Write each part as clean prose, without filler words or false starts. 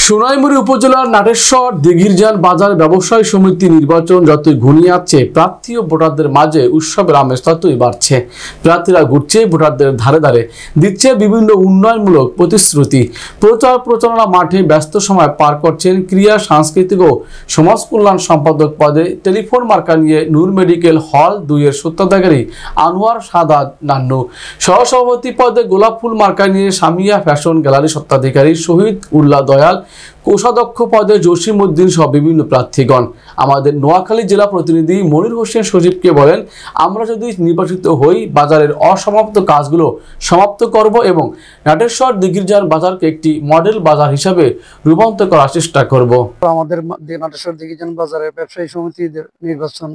সোনাইমুড়ি উপজেলার নাটেশ্বর দিঘিরজান বাজার ব্যবসায়ী সমিতি নির্বাচন যতই ঘনিয়ে আসছে, প্রার্থী ও ভোটারদের মাঝে উৎসবের আমেজ ততই বাড়ছে। প্রার্থীরা ঘুরছে ভোটারদের ধারে ধারে, দিচ্ছে বিভিন্ন উন্নয়নমূলক প্রতিশ্রুতি। প্রচার প্রচারণা মাঠে ব্যস্ত সময় পার করছেন ক্রীড়া, সাংস্কৃতিক ও সমাজ কল্যাণ সম্পাদক পদে টেলিফোন মার্কা নিয়ে নূর মেডিকেল হল 2-এর সত্যাধিকারী আনোয়ার সাদাত নান্নু, সহসভাপতি পদে গোলাপ ফুল মার্কা নিয়ে সামিয়া ফ্যাশন গ্যালারি সত্যাধিকারী শহীদ উল্লাহ দয়াল, কোষাধ্যক্ষ পদে জসিম উদ্দিন সহ বিভিন্ন প্রার্থীগণ। আমাদের নোয়াখালী জেলা প্রতিনিধি মনির হোসেন সজীবকে বলেন, আমরা যদি নির্বাচিত হই, বাজারের অসমাপ্ত কাজগুলো সমাপ্ত করব এবং নাটেশ্বর দিঘিরজান বাজারকে একটি মডেল বাজার হিসাবে রূপান্তর করার চেষ্টা করব। আমাদের নাটেশ্বর দিঘিরজান বাজারের ব্যবসায়ী সমিতির নির্বাচন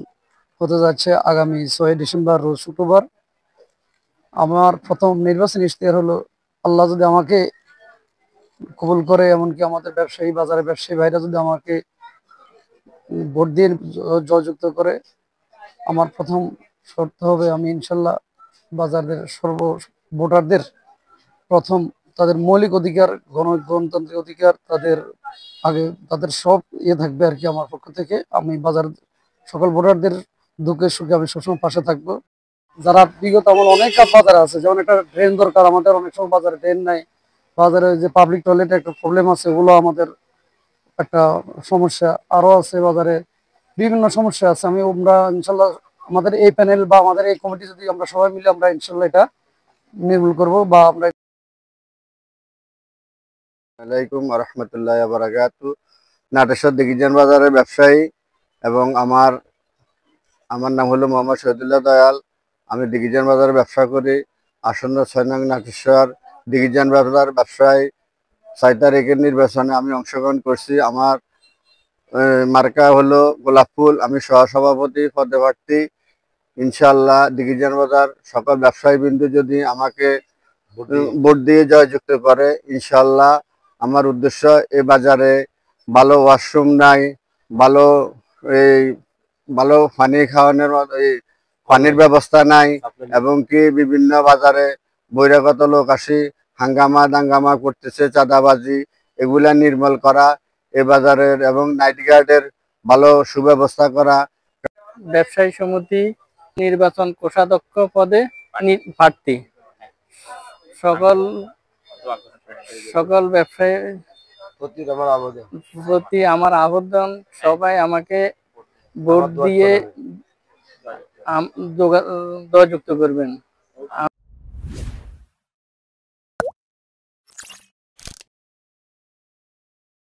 হতে যাচ্ছে আগামী 6 ডিসেম্বর রোজ শুক্রবার। আমার প্রথম নির্বাচনী ইশতেহার হলো, আল্লাহ যদি আমাকে কবুল করে, এমনকি আমাদের বাজারের ব্যবসায়ী ভাইরা যদি আমাকে ভোট দিয়ে জয়যুক্ত করে, আমার প্রথম শর্ত হবে আমি ইনশাল্লাহ বাজারের ভোটারদের প্রথম তাদের মৌলিক অধিকার, গণতান্ত্রিক অধিকার, তাদের সব থাকবে আর কি। আমার পক্ষ থেকে আমি সকল ভোটারদের দুঃখে সুখে আমি সবসময় পাশে থাকবো। যারা বিগত আমার অনেক কাজ বাজারে আছে, যেমন একটা ড্রেন দরকার, আমাদের অনেক সময় বাজারে ড্রেন নাই, বাজারে যে পাবলিক টয়লেট একটা প্রবলেম আছে, ওগুলো আমাদের একটা সমস্যা আরো আছে, বাজারে বিভিন্ন সমস্যা আছে। আমরা ইনশাল্লাহ আমাদের এই প্যানেল বা আমাদের এই কমিটি যদি আমরা সবাই মিলে আমরা ইনশাল্লাহ এটা নির্মূল করব। বা আমরা আলাইকুম রহমতুল্লাহ বারাকাতু। নাটেশ্বর দিঘিরজান বাজারের ব্যবসায়ী এবং আমার নাম হলো মোহাম্মদ শহীদুল্লাহ দয়াল। আমি দিঘিরজান বাজারে ব্যবসা করি। আসন্ন 6 নং নাটেশ্বর দিঘিরজান বাজার ব্যবসায়ী 6 তারিখের নির্বাচনে আমি অংশগ্রহণ করছি। আমার মার্কা হলো গোলাপ ফুল। আমি সহসভাপতি পদে প্রার্থী। ইনশাআল্লাহ দিঘিরজান বাজার সকল ব্যবসায়ী বিন্দু যদি আমাকে ভোট দিয়ে জয়যুক্ত করে, ইনশাআল্লাহ আমার উদ্দেশ্য, এই বাজারে ভালো ওয়াশরুম নাই, ভালো পানি খাওয়ানোর পানির ব্যবস্থা নাই, এবং কি বিভিন্ন বাজারে বহিরাগত লোক আসি হাঙ্গামা দাঙ্গামা করতেছে, চাঁদাবাজি, এগুলা নির্মূল করা, এ বাজারের এবং নাইট গার্ডের ভালো সুব্যবস্থা করা। ব্যবসায়ী সমিতি নির্বাচন কোষাধ্যক্ষ পদে প্রার্থী। সকল ব্যবসায়ী প্রতি আমার আবেদন, সবাই আমাকে ভোট দিয়ে জয়যুক্ত করবেন।